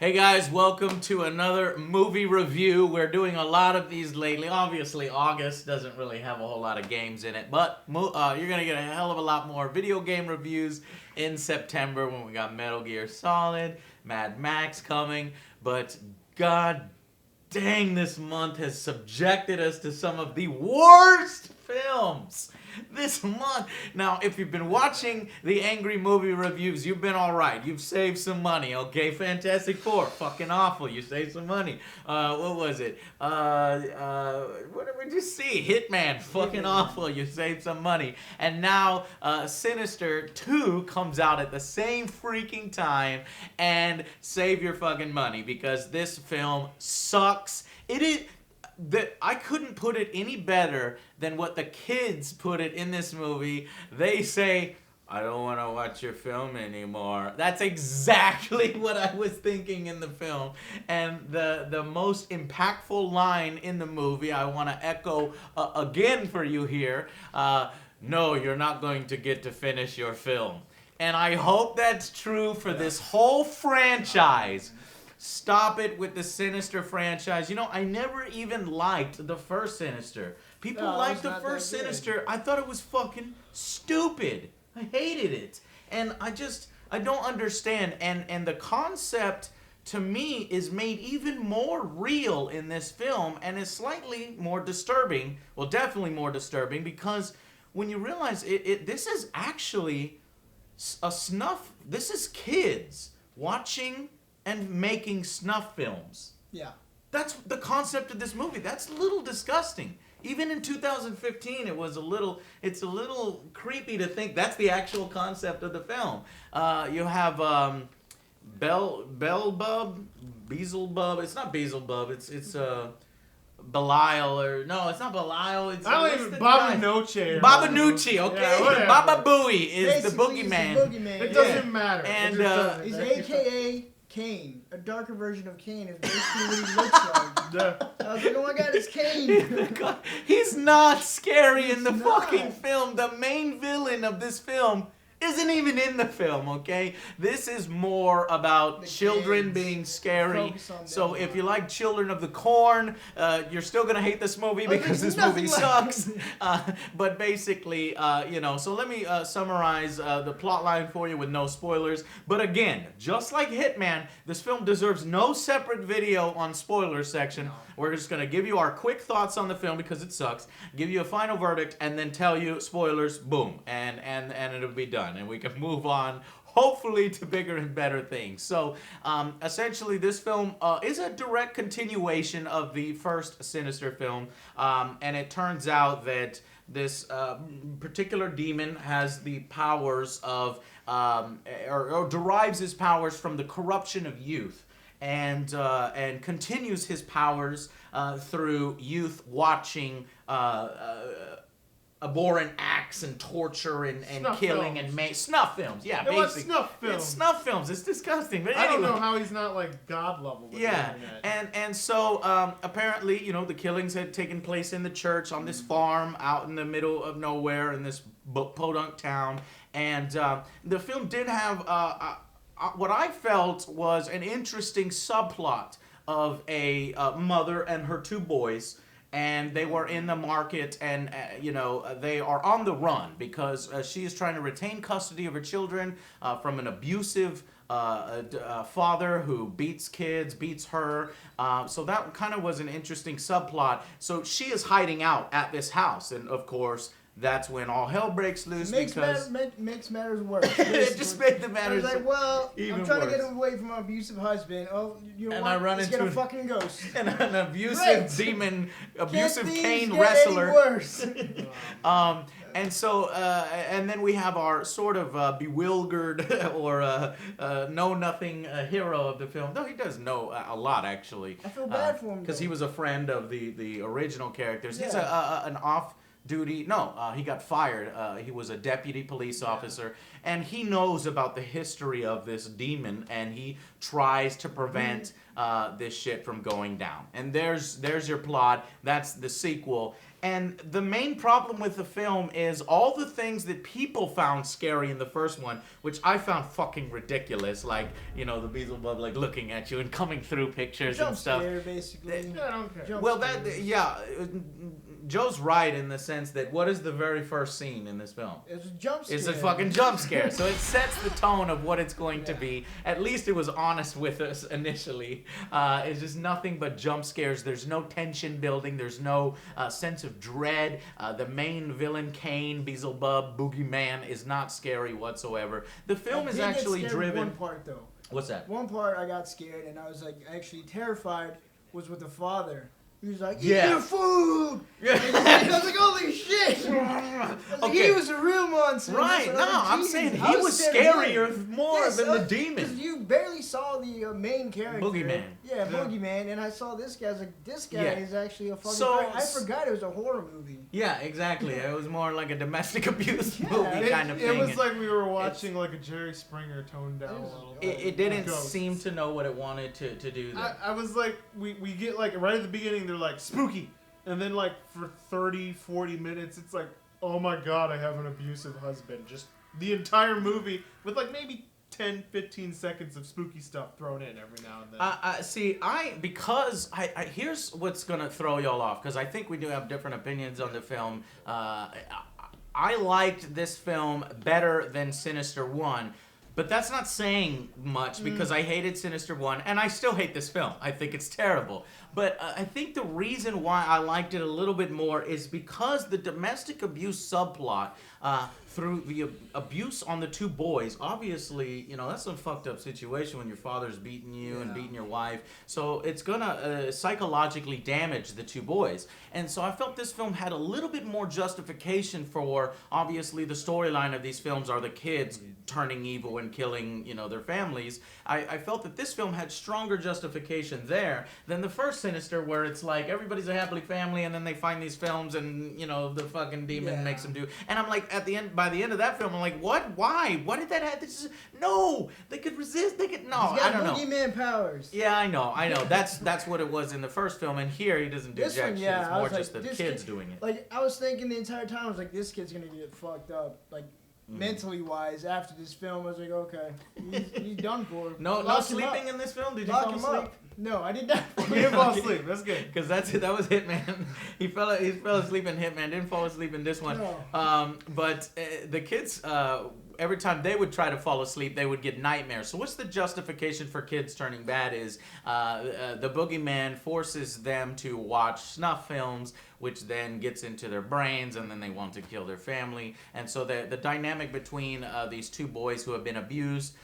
Hey guys, welcome to another movie review. We're doing a lot of these lately. Obviously, August doesn't really have a whole lot of games in it, but you're going to get a hell of a lot more video game reviews in September when we got Metal Gear Solid, Mad Max coming, but god dang, this month has subjected us to some of the worst films this month. Now, if you've been watching the Angry Movie Reviews, you've been alright. You've saved some money, okay? Fantastic Four, fucking awful. You saved some money. What was it? What did we just see? Hitman, fucking awful. You saved some money. And now, Sinister 2 comes out at the same freaking time, and save your fucking money, because this film sucks. It is... I couldn't put it any better than what the kids put it in this movie. They say, I don't want to watch your film anymore. That's exactly what I was thinking in the film. And the most impactful line in the movie, I want to echo again for you here. No, you're not going to get to finish your film. And I hope that's true for this whole franchise. Stop it with the Sinister franchise. You know, I never even liked the first Sinister. People liked the first Sinister. I thought it was fucking stupid. I hated it. And I don't understand. And the concept, to me, is made even more real in this film and is slightly more disturbing. Well, definitely more disturbing, because when you realize this is actually a snuff. This is kids watching and making snuff films. Yeah. That's the concept of this movie. That's a little disgusting. Even in 2015, it's a little creepy to think that's the actual concept of the film. You have Beelzebub. It's not Beelzebub. It's Belial, or no, it's not Belial. It's Baba Noche. Baba Nucci, okay. Yeah, Baba Booey is Basically, the boogeyman. He's the boogeyman. It doesn't matter. And He's AKA Kane. A darker version of Kane is basically what he looks like. Yeah. I was like, oh my god, it's Kane. He's not scary in the He's not. fucking film. The main villain of this film isn't even in the film, okay? This is more about The children kids. being scary. Focus on So them. if you like Children of the Corn, you're still gonna hate this movie because this movie sucks. But basically, so let me summarize the plot line for you with no spoilers. But again, just like Hitman, this film deserves no separate video on spoiler section. No. We're just gonna give you our quick thoughts on the film because it sucks, give you a final verdict, and then tell you spoilers, boom, and it'll be done. And we can move on, hopefully, to bigger and better things. So, essentially, this film is a direct continuation of the first Sinister film. And it turns out that this particular demon has the powers of, or derives his powers from the corruption of youth. And continues his powers through youth watching abhorrent acts and torture and killing films. and snuff films. Yeah, It was basically. snuff films. It's snuff films. It's disgusting. But I don't anyway. know how he's not like God level. With Yeah, doing that. and so apparently, the killings had taken place in the church on this farm out in the middle of nowhere in this podunk town, and the film did have what I felt was an interesting subplot of a mother and her two boys. And they were in the market, and they are on the run because she is trying to retain custody of her children from an abusive father who beats kids, beats her. So that kind of was an interesting subplot. So she is hiding out at this house, and of course, that's when all hell breaks loose. makes matters worse. It just made the I matters was like, well, even I'm trying worse. to get away from my abusive husband. Oh, you know And what? I run Let's into get a fucking ghost. and an abusive Great. demon, abusive Can't Kane things get wrestler. any worse? And so, and then we have our sort of bewildered or know-nothing hero of the film. Though he does know a lot, actually. I feel bad for him, because though. he was a friend of the original characters. He's Yeah. an off duty. No, he got fired. He was a deputy police officer, and he knows about the history of this demon, and he tries to prevent this shit from going down. And there's your plot. That's the sequel. And the main problem with the film is all the things that people found scary in the first one, which I found fucking ridiculous, like, you know, the Beelzebub like looking at you and coming through pictures Jump and stuff. scare, basically. Yeah, I don't care. Jump Well, scare. Joe's right in the sense that what is the very first scene in this film? It's a jump scare. It's a fucking jump scare. So it sets the tone of what it's going to be. At least it was honest with us initially. It's just nothing but jump scares. There's no tension building. There's no sense of dread. The main villain, Kane, Beelzebub, Boogeyman, is not scary whatsoever. The film I is did get actually scared driven. One part though. What's that? One part I got scared and I was like actually terrified was with the father. He was like, eat Yeah. your food! I was like, holy shit! I was like, he was a real monster. Right, That's no, what I'm Jesus. saying I he was scared scarier more than the demon. Because you barely saw the main character. Boogeyman. Yeah, Boogeyman, and I saw this guy. I was like, this guy Yeah. is actually a fucking... So- I forgot it was a horror movie. Yeah, exactly. It was more like a domestic abuse Yeah. movie kind of It thing. was like we were watching like a Jerry Springer toned down a little. It didn't Ghosts. seem to know what it wanted to do there. I was like, we get like right at the beginning, they're like, spooky. And then like for 30, 40 minutes, it's like, oh my god, I have an abusive husband. Just the entire movie with like maybe 10, 15 seconds of spooky stuff thrown in every now and then. See, here's what's gonna throw y'all off, because I think we do have different opinions on the film. I liked this film better than Sinister 1. But that's not saying much because I hated Sinister 1 and I still hate this film. I think it's terrible. But I think the reason why I liked it a little bit more is because the domestic abuse subplot through the abuse on the two boys, obviously, you know, that's a fucked up situation when your father's beating you and beating your wife. So it's gonna psychologically damage the two boys. And so I felt this film had a little bit more justification for, obviously, the storyline of these films are the kids turning evil and killing, you know, their families. I felt that this film had stronger justification there than the first Sinister, where it's like everybody's a happily family and then they find these films and, you know, the fucking demon makes them do. And I'm like, by the end of that film, I'm like, what? Why? Why did that happen? No, they could resist. They could, no, I don't know. He's got Boogeyman powers. Yeah, I know. That's what it was in the first film, and here he doesn't do This jack one, shit. yeah, It's I more was just like, the this kids kid- doing it. Like, I was thinking the entire time, I was like, this kid's gonna get fucked up. Like, mentally wise, after this film, I was like, okay, he's done for. No Lock him sleeping up. in this film. Did you Lock fall him asleep? up. No, I did not. He didn't fall asleep. That's good. Because that was Hitman. He fell asleep in Hitman. Didn't fall asleep in this one. No. But the kids, every time they would try to fall asleep, they would get nightmares. So what's the justification for kids turning bad? Is the boogeyman forces them to watch snuff films, which then gets into their brains, and then they want to kill their family. And so the dynamic between these two boys who have been abused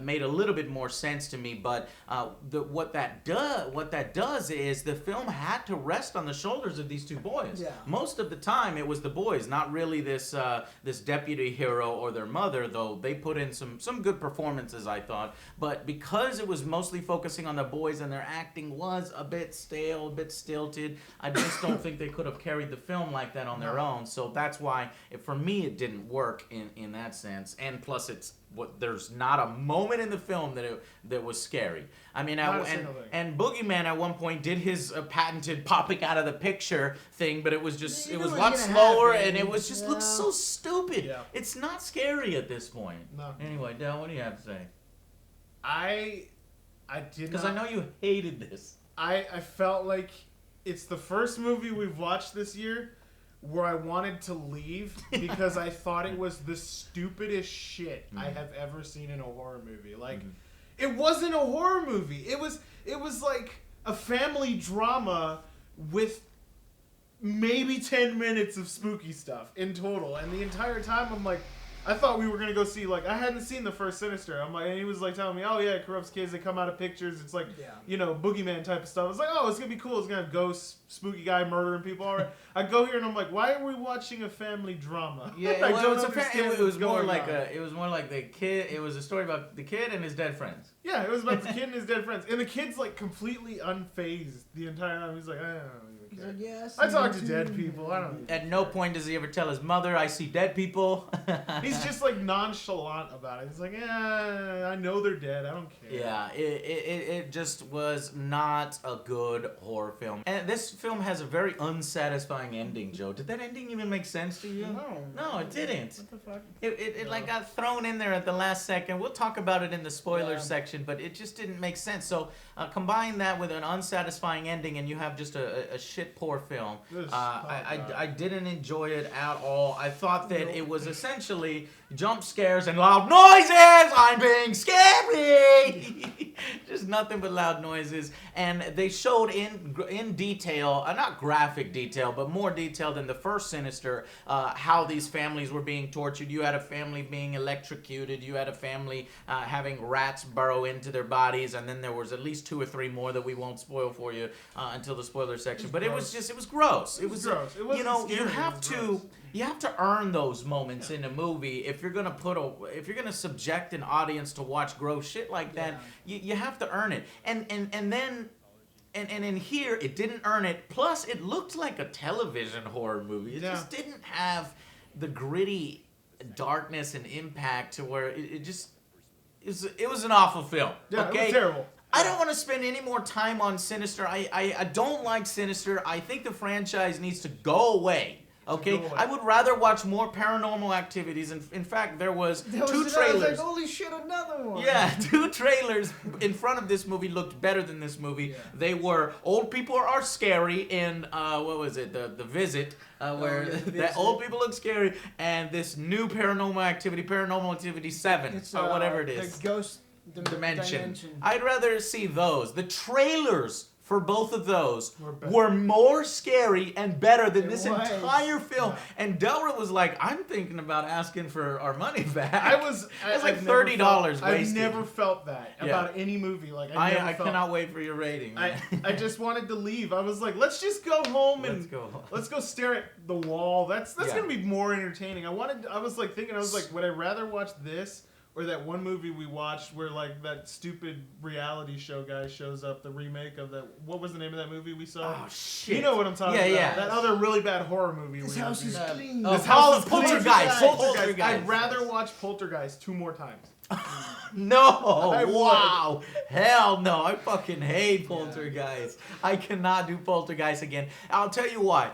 made a little bit more sense to me. But what that does is the film had to rest on the shoulders of these two boys. Yeah. Most of the time, it was the boys, not really this deputy hero or their mother, though they put in some good performances, I thought. But because it was mostly focusing on the boys and their acting was a bit stale, a bit stilted, I just don't think they could have carried the film like that on their own. So that's why, for me, it didn't work in that sense. And plus, there's not a moment in the film that was scary. I mean, and Boogeyman at one point did his patented popping out of the picture thing, but it was just You it knew was it a was lot gonna slower, happen. and it was just looked so stupid. Yeah. It's not scary at this point. No. Anyway, Del, what do you have to say? I did Because not. I know you hated this. I felt like it's the first movie we've watched this year where I wanted to leave because I thought it was the stupidest shit I have ever seen in a horror movie. Like, it wasn't a horror movie. It was like a family drama with maybe 10 minutes of spooky stuff in total. And the entire time I'm like, I thought we were going to go see, like, I hadn't seen the first Sinister. I'm like, and he was like telling me, oh yeah, it corrupts kids, they come out of pictures. It's like, you know, boogeyman type of stuff. I was like, oh, it's going to be cool. It's going to have ghosts, spooky guy murdering people. All right. I go here and I'm like, why are we watching a family drama? Yeah, I well, don't it was understand it was what's more going like on. it was more like the kid. It was a story about the kid and his dead friends. Yeah, it was about the kid and his dead friends. And the kid's like completely unfazed the entire time. He's like, I don't He's even like, care. yes. I talk to dead people. I don't. At no point does he ever tell his mother, I see dead people. He's just like nonchalant about it. He's like, yeah, I know they're dead. I don't care. Yeah, it just was not a good horror film. And this film has a very unsatisfying ending, Joe. Did that ending even make sense to you? No, it didn't. What the fuck? It like got thrown in there at the last second. We'll talk about it in the spoilers section, but it just didn't make sense. So combine that with an unsatisfying ending, and you have just a shit poor film. I didn't enjoy it at all. I thought that it was essentially jump scares and loud noises. I'm being scary. Just nothing but loud noises. And they showed in detail, not graphic detail, but more detail than the first Sinister, how these families were being tortured. You had a family being electrocuted. You had a family having rats burrow into their bodies. And then there was at least 2 or 3 more that we won't spoil for you until the spoiler section. But it was gross. It was gross. It wasn't scary, you have to earn those moments in a movie if you're gonna subject an audience to watch gross shit like that. You have to earn it, and then in here it didn't earn it. Plus, it looked like a television horror movie. It just didn't have the gritty darkness and impact to where it was an awful film. Yeah, okay? it was terrible. I don't want to spend any more time on Sinister. I don't like Sinister. I think the franchise needs to go away. Okay, I would rather watch more Paranormal Activities. And in fact, there was 2 trailers. I was like, holy shit, another one. Yeah, 2 trailers in front of this movie looked better than this movie. Yeah. They were Old People Are Scary in what was it? The Visit, where that old people look scary, and this new Paranormal Activity 7 or whatever it is. The Ghost Dimension. I'd rather see those. The trailers for both of those were more scary and better than this entire film. Yeah. And Delrith was like, I'm thinking about asking for our money back. It was like $30 wasted. I've never felt that about any movie. Like I cannot wait for your rating. I just wanted to leave. I was like, let's just go home and let's go stare at the wall. That's gonna be more entertaining. I was like, would I rather watch this or that one movie we watched where like that stupid reality show guy shows up, the remake of that. What was the name of that movie we saw? Oh shit! You know what I'm talking about? Yeah. That other really bad horror movie. This house is clean. This house is Poltergeist. I'd rather watch Poltergeist 2 more times. No! Wow! Hell no! I fucking hate Poltergeist. I cannot do Poltergeist again. I'll tell you why.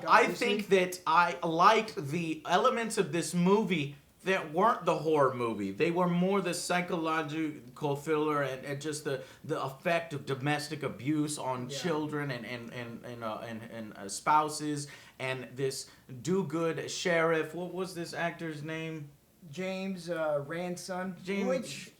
I think that I liked the elements of this movie that weren't the horror movie. They were more the psychological thriller and just the effect of domestic abuse on children and spouses, and this do-good sheriff. What was this actor's name? James Ranson. Which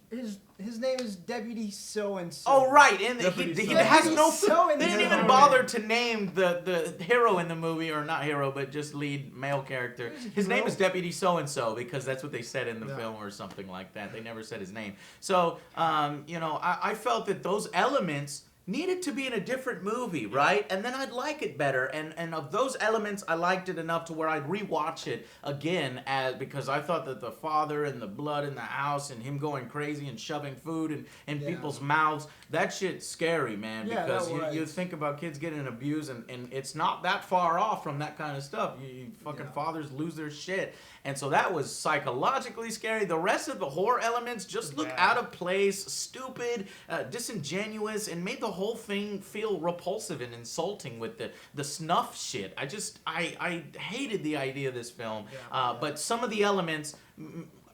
his name is Deputy So-and-so. Oh, right. And he has no... They didn't even bother to name the hero in the movie, or not hero, but just lead male character. His name is Deputy So-and-so because that's what they said in the film or something like that. They never said his name. So, I felt that those elements needed to be in a different movie, right? And then I'd like it better. And of those elements, I liked it enough to where I'd rewatch it again because I thought that the father and the blood in the house and him going crazy and shoving food in people's mouths, that shit's scary, man. Because you think about kids getting abused and it's not that far off from that kind of stuff. You fucking fathers lose their shit. And so that was psychologically scary. The rest of the horror elements just look out of place, stupid, disingenuous, and made the whole thing feel repulsive and insulting with the snuff shit. I hated the idea of this film. But some of the elements,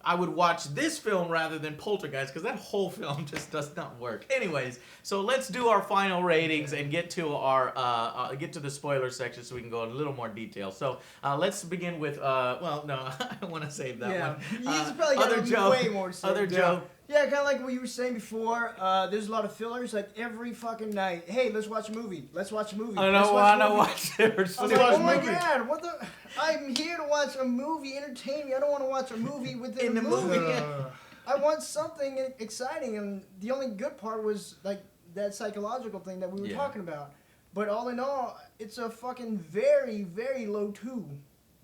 I would watch this film rather than Poltergeist because that whole film just does not work. Anyways, so let's do our final ratings and get to our get to the spoiler section so we can go in a little more detail. So let's begin with well, no, I want to save that one. He's probably got way more to say. OtherJoe. Yeah, kind of like what you were saying before. There's a lot of fillers. Like every fucking night, hey, let's watch a movie. Let's watch a movie. I don't want to watch it. Oh my god, what the? I'm here to watch a movie, entertain me. I don't want to watch a movie within a movie. I want something exciting, and the only good part was like that psychological thing that we were talking about. But all in all, it's a fucking very, very low 2.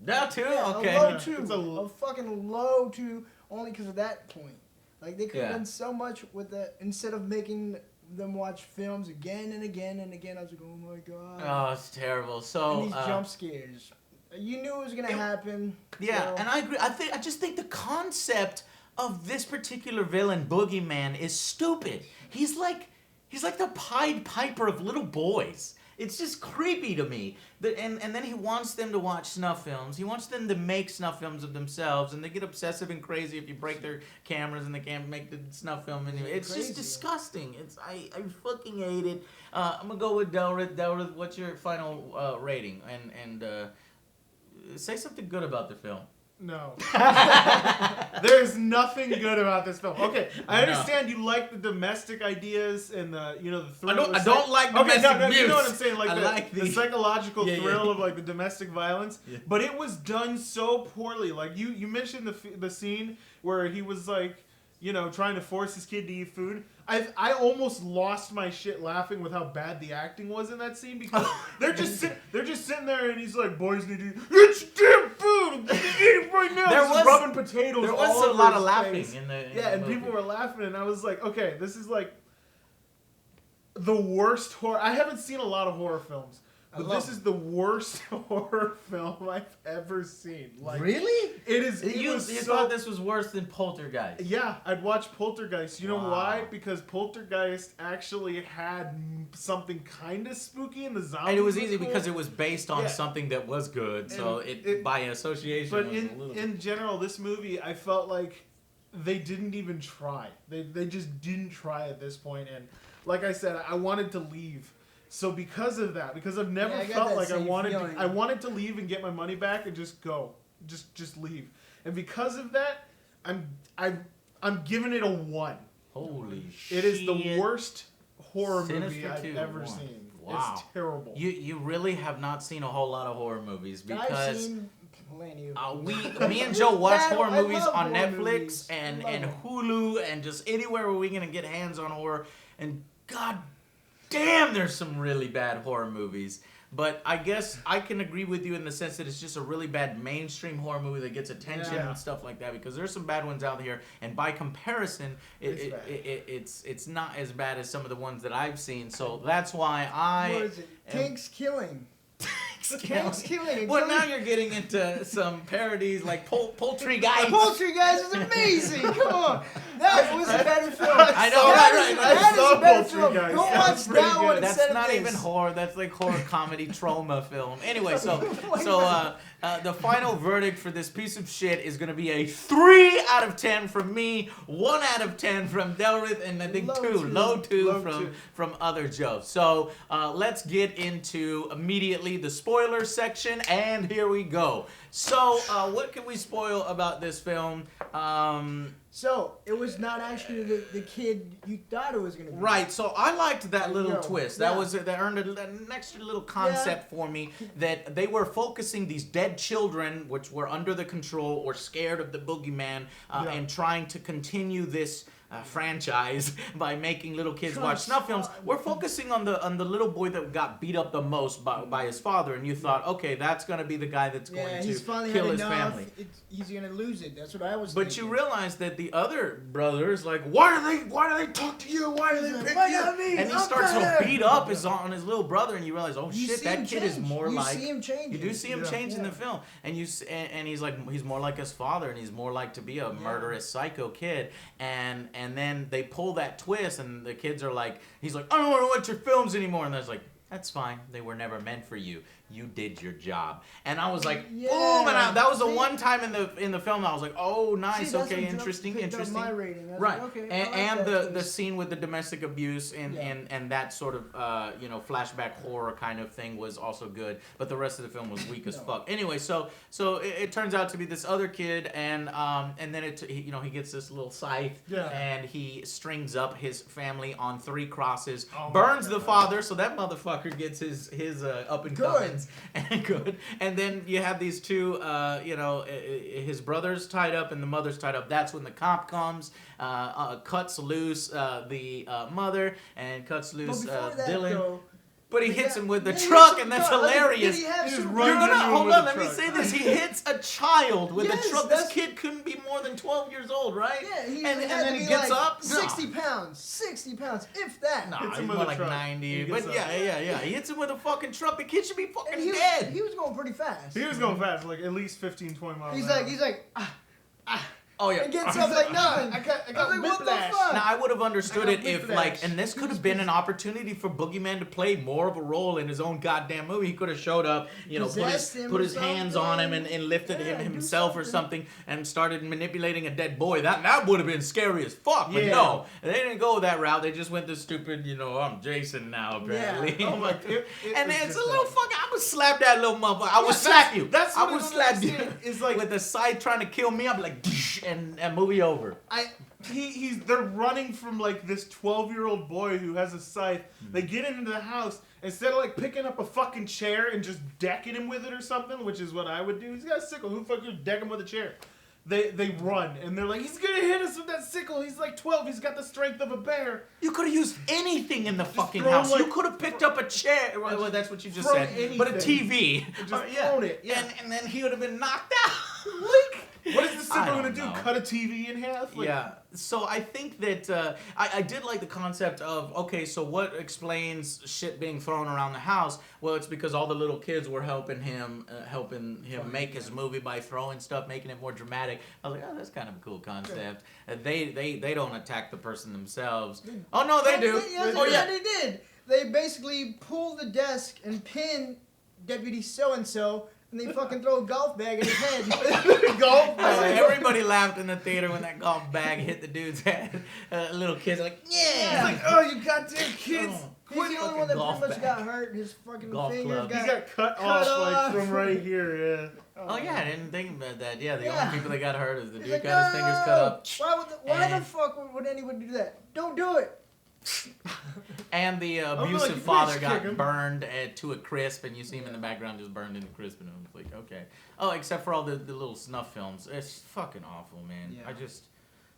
No, 2? Yeah, okay. A low 2. A fucking low 2, only because of that point. Like they could have done so much with that instead of making them watch films again and again and again. I was like, oh my god. Oh, it's terrible. So and these jump scares. You knew it was gonna happen. Yeah, so. and I agree. I just think the concept of this particular villain, Boogeyman, is stupid. He's like the Pied Piper of little boys. It's just creepy to me. And then he wants them to watch snuff films. He wants them to make snuff films of themselves, and they get obsessive and crazy if you break their cameras and they can't make the snuff film. And it's crazy. just disgusting. I fucking hate it. I'm gonna go with Delrith. Delrith, what's your final rating? And say something good about the film. No. There's nothing good about this film. Okay, I understand you like the domestic ideas and the thrill. I don't like domestic abuse. You know what I'm saying? Like, like the psychological yeah, thrill of like the domestic violence. Yeah. But it was done so poorly. Like you mentioned the scene where he was like, trying to force his kid to eat food. I almost lost my shit laughing with how bad the acting was in that scene because they're just sitting there and he's like, boys need to eat damn food, eat it right now. There was rubbing potatoes. There all was a over lot of his laughing face. in the and movie. people were laughing and I was like, okay, this is like the worst horror. I haven't seen a lot of horror films. But this is the worst horror film I've ever seen. Like, really? It is. You thought this was worse than Poltergeist? Yeah, I'd watch Poltergeist. You know why? Because Poltergeist actually had something kind of spooky in the zombies. And it was easy cool. because it was based on something that was good. So it by association. But was a little in general, this movie, I felt like they didn't even try. They just didn't try at this point. And like I said, I wanted to leave. So because of that, because I've never felt like I wanted to leave and get my money back and just go, just leave. And because of that, I'm giving it a 1. Holy shit! It is the worst horror Sinister movie I've 2, ever 1. seen. Wow. It's terrible. You really have not seen a whole lot of horror movies because I've seen plenty of me and Joe watch horror I movies love on horror Netflix movies. and I love Hulu and just anywhere where we're gonna get hands on horror. And God damn, there's some really bad horror movies. But I guess I can agree with you in the sense that it's just a really bad mainstream horror movie that gets attention and stuff like that, because there's some bad ones out here, and by comparison, it's not as bad as some of the ones that I've seen. So that's why What is it? Tanks killing. Tanks killing. Well, now you're getting into some parodies like Poultry Guys. Poultry Guys is amazing. Come on, that was a better film. I know, right? That is a better film. Guys. Go Yeah, watch that one That's instead not of even this. horror. That's like horror comedy trauma film. Anyway, the final verdict for this piece of shit is going to be a 3 out of 10 from me, 1 out of 10 from Delrith, and I think low two from OtherJoe. So let's get into immediately the spoiler section, and here we go. So what can we spoil about this film? So it was not actually the kid you thought it was gonna be. Right. So I liked that little twist. That earned an extra little concept for me, that they were focusing these dead children, which were under the control or scared of the boogeyman, and trying to continue this franchise by making little kids watch snuff films. We're focusing on the little boy that got beat up the most by his father, and you thought, okay, that's gonna be the guy that's going to kill his family. He's gonna lose it. That's what I was. But you realize that the other brothers, like, why do they talk to you? Why do they pick you? And he starts to beat up on his little brother, and you realize, oh shit, that kid is more like. You see him change. You do see him change in the film, and he's more like his father, and he's more like to be a murderous psycho kid, and then they pull that twist, and the kids are like, he's like, I don't want to watch your films anymore, and I was like, that's fine. They were never meant for you. You did your job. And I was like, boom! And that was the one time in the film I was like, oh, nice, okay, interesting. My rating. Right. Like, okay, and the scene with the domestic abuse and that sort of flashback horror kind of thing was also good. But the rest of the film was weak as fuck. Anyway, so it turns out to be this other kid, and then he gets this little scythe, and he strings up his family on 3 crosses, burns the father, so that motherfucker gets his up and coming. And good. And then you have these two, his brother's tied up and the mother's tied up. That's when the cop comes, cuts loose the mother, and cuts loose Dylan. but he hits him with the Yeah, he truck, hits and the that's truck. Like, hilarious. did he have He just some runs You're into gonna him hold with on. a Let me truck. say this: he hits a child with Yes, a truck. This that's- kid couldn't be more than 12 years old, right? Yeah, he and had then to he be gets like up. 60 pounds, 60 pounds, if that. Nah, Hits he's him more with a like truck. 90. He But gets yeah. He hits him with a fucking truck. The kid should be fucking And he dead. was going pretty fast. He was going fast, like at least 15, 20 miles an hour. He's like, Oh yeah. and gets up like nothing. I got like, what the whiplash. fuck? Now I would have understood I it got if whiplash. and this could have been an opportunity for Boogeyman to play more of a role in his own goddamn movie. He could have showed up, Possessed him put or his hands on him something. and lifted Yeah, him do himself or something. something and started manipulating a dead boy. That would have been scary as fuck. But Yeah. no, they didn't go that route. They just went the stupid, I'm Jason now apparently. Oh my! And was it's just a little that. fucking. I would slap that little motherfucker. I would Yeah, slap you. that's I what I would don't slap you. understand, is like- with the side trying to kill me. I'd be like, and movie over. They're running from like this 12-year-old boy who has a scythe. They get into the house instead of like picking up a fucking chair and just decking him with it or something, which is what I would do. He's got a sickle. Who fucking would deck him with a chair? They run and they're like, he's gonna hit us with that sickle. He's like 12. He's got the strength of a bear. You could have used anything in the fucking throw, house. like, you could have picked up a chair. Well, that's what you just throw said. But a anything. TV. And just thrown it, yeah. And then he would have been knocked out. What is the sickle I gonna don't do? know. Cut a TV in half? Like, Yeah. So I think that I did like the concept of, okay, so what explains shit being thrown around the house? Well, it's because all the little kids were helping him make his movie by throwing stuff, making it more dramatic. I was like, oh, that's kind of a cool concept. They don't attack the person themselves. Oh no, they do. Oh yeah. They did. They basically pull the desk and pin Deputy So-and-so, and they fucking throw a golf bag at his head. golf Everybody laughed in the theater when that golf bag hit the dude's head. Little kids are like, yeah. It's like, oh, you goddamn kids. He's the only one that golf pretty much bag. got hurt. His fucking Golf finger club. He got... got cut Cut off like off. from right here, yeah. Oh yeah, I didn't think about that. Yeah, the Yeah. only people that got hurt is the He's dude like, got his fingers cut up. Why the And- fuck would anyone do that? Don't do it. And the like, abusive you father bitch, got kick him. burned to a crisp, and you see him in the background just burned into crisp, and I'm like, okay. Oh, except for all the little snuff films. It's fucking awful, man. Yeah. I just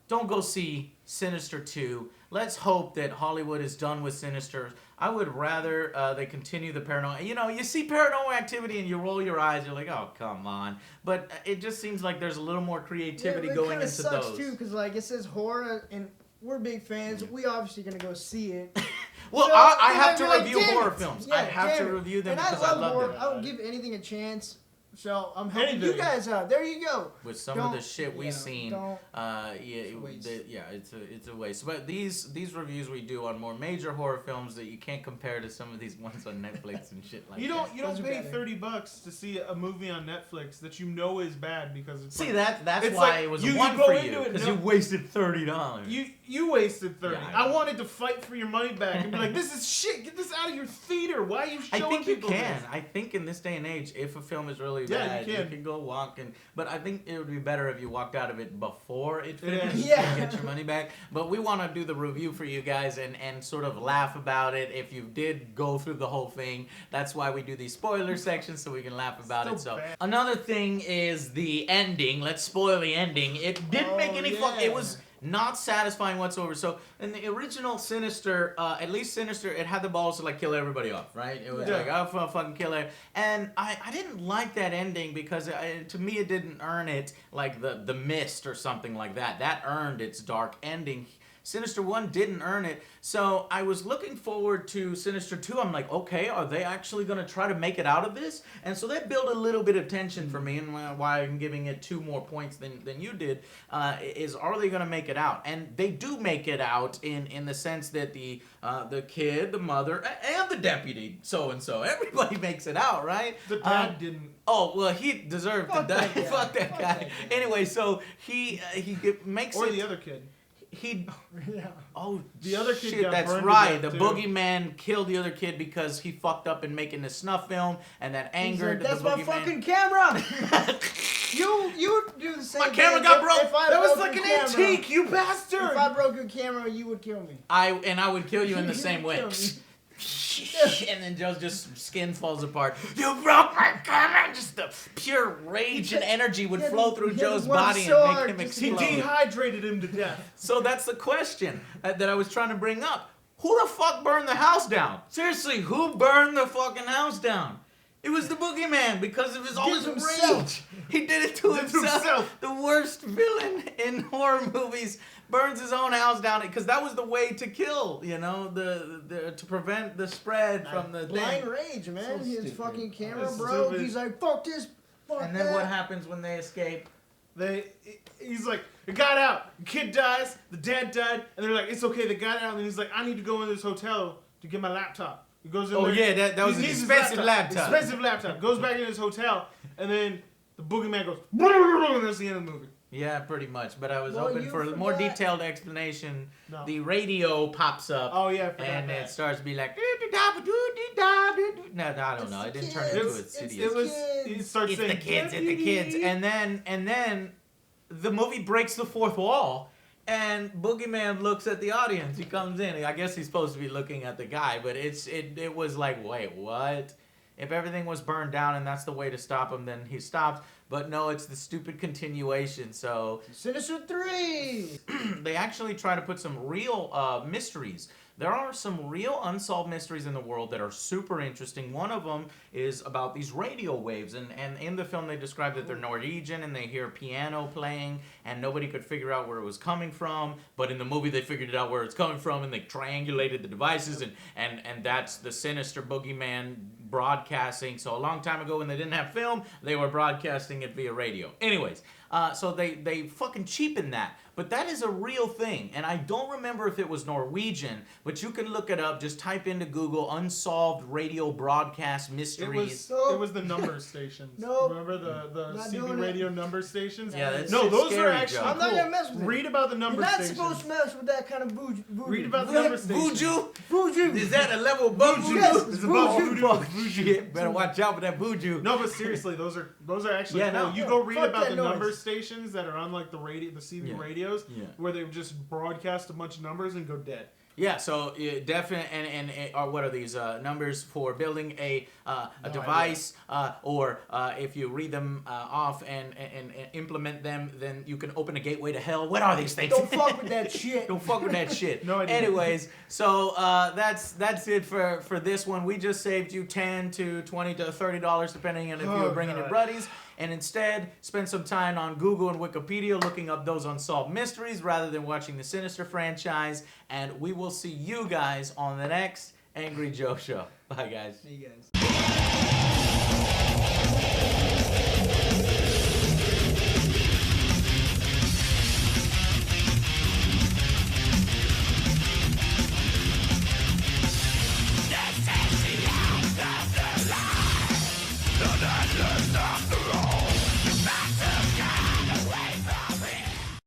don't go see Sinister 2. Let's hope that Hollywood is done with Sinister. I would rather they continue the paranormal. You see Paranormal Activity and you roll your eyes. You're like, oh, come on. But it just seems like there's a little more creativity Yeah, going kinda into sucks those. too, because like it says horror, and we're big fans. We obviously gonna go see it. Well, So, I and have I'd to be like, review damn horror it. films. Yeah, I have to damn it. review them And because I I love love horror. them. I would give anything a chance. So I'm helping Anything. you guys out. There you go. With some of the Don't- shit we've yeah, seen, don't- it's a waste. it's a waste. But these reviews we do on more major horror films that you can't compare to some of these ones on Netflix and shit like You that. don't Those are pay better. $30 to see a movie on Netflix that you know is bad because it's See like, that's it's why like it was you one go for into you it because no- you wasted $30. you wasted 30. Yeah, I I know. wanted to fight for your money back and be like, this is shit. Get this out of your theater. Why are you I showing think you people can. this? I think in this day and age, if a film is really Yeah, bad, you can. go walk and. But I think it would be better if you walked out of it before it Yeah. finished Yeah. and get your money back. But we want to do the review for you guys and sort of laugh about it. If you did go through the whole thing, that's why we do these spoiler sections so we can laugh about it. So So bad. another thing is the ending. Let's spoil the ending. It didn't make Oh, any yeah. It was not satisfying whatsoever. So in the original Sinister, at least Sinister, it had the balls to like kill everybody off, right? It was Yeah. like, I'll fucking kill her. And I didn't like that ending because to me it didn't earn it like the Mist or something like that. That earned its dark ending. Sinister 1 didn't earn it. So I was looking forward to Sinister 2. I'm like, okay, are they actually going to try to make it out of this? And so that built a little bit of tension for me, and why I'm giving it 2 more points than you did, is are they going to make it out? And they do make it out in the sense that the kid, the mother, and the deputy, so-and-so, everybody makes it out, right? The dad didn't. Oh, well, he deserved to Fuck die. that guy. Fuck that Fuck guy. that guy. Anyway, so he makes Or it... the other kid. He... Yeah. Oh, The other kid shit, got that's burned to right. The death, too. boogeyman killed the other kid because he fucked up in making the snuff film, and that He's like, angered that's the my boogeyman. fucking camera. you do the same. My thing. camera got broke. If I That was broke like your an camera- antique, you bastard! If I broke your camera, you would kill me. I would kill you in the You same would way. kill me. And then Joe's just skin falls apart. You broke my camera! Just the pure rage and energy would Yeah, flow through yeah, Joe's one body and sword make him just- He explode. dehydrated him to death. So that's the question that I was trying to bring up. Who the fuck burned the house down? Seriously, who burned the fucking house down? It was the boogeyman because of all his rage. He did it to himself. The worst villain in horror movies burns his own house down because that was the way to kill, you know, to prevent the spread from the blind thing. rage, man. So His stupid. fucking camera That's broke. stupid. He's like, fuck this, fuck And then that. what happens when they escape? He's like, it got out. The kid dies. The dad died. And they're like, it's okay. They got out. And he's like, I need to go in this hotel to get my laptop. He goes in Oh there. yeah, that was He an needs his expensive laptop. Expensive laptop. Goes back in his hotel. And then the boogeyman goes, and that's the end of the movie. Yeah, pretty much. But I was Well, hoping you for a more forgot- detailed explanation. No. The radio pops up. Oh yeah, I forgot And that. it starts to be like, no, I don't know. It didn't turn into a city. It was. He starts It's saying, the kids, it's the kids. And then the movie breaks the fourth wall, and Boogeyman looks at the audience. He comes in. I guess he's supposed to be looking at the guy, but it was like, wait, what? If everything was burned down and that's the way to stop him, then he stops. But no, it's the stupid continuation. So Sinister 3. they actually try to put some real mysteries. There are some real unsolved mysteries in the world that are super interesting. One of them is about these radio waves. And in the film, they describe that they're Norwegian and they hear piano playing and nobody could figure out where it was coming from. But in the movie, they figured it out where it's coming from and they triangulated the devices. And that's the Sinister Boogeyman broadcasting. So a long time ago when they didn't have film, they were broadcasting it via radio. Anyways, so they fucking cheapened that. But that is a real thing. And I don't remember if it was Norwegian, but you can look it up. Just type into Google unsolved radio broadcast mysteries. It was the number stations. No. Remember the Not CB doing radio number stations? Yeah, that's no, it's those scary, are actually Joe. I'm not cool. gonna mess with it. Read about the You're number not stations. supposed to mess with that kind of voodoo. Read about the number stations. Voodoo? Voodoo. Is that a level above voodoo? Yes, It's above voodoo. voodoo. Fuck, shit. Better watch out for that voodoo. No, but seriously, those are actually Yeah, cool. no. You go read Fuck about that the noise. number stations that are on like the radio, the CB Yeah. radios, Yeah. where they just broadcast a bunch of numbers and go dead. Yeah, so definite and or what are these numbers for building a device or if you read them off and implement them, then you can open a gateway to hell. What are these things? Don't fuck with that shit. Don't fuck with that shit. No idea. Anyways, so that's it for this one. We just saved you $10 to $20 to $30 depending on if you were bringing your God. buddies. And instead, spend some time on Google and Wikipedia looking up those unsolved mysteries rather than watching the Sinister franchise. And we will see you guys on the next Angry Joe Show. Bye, guys. See you guys. The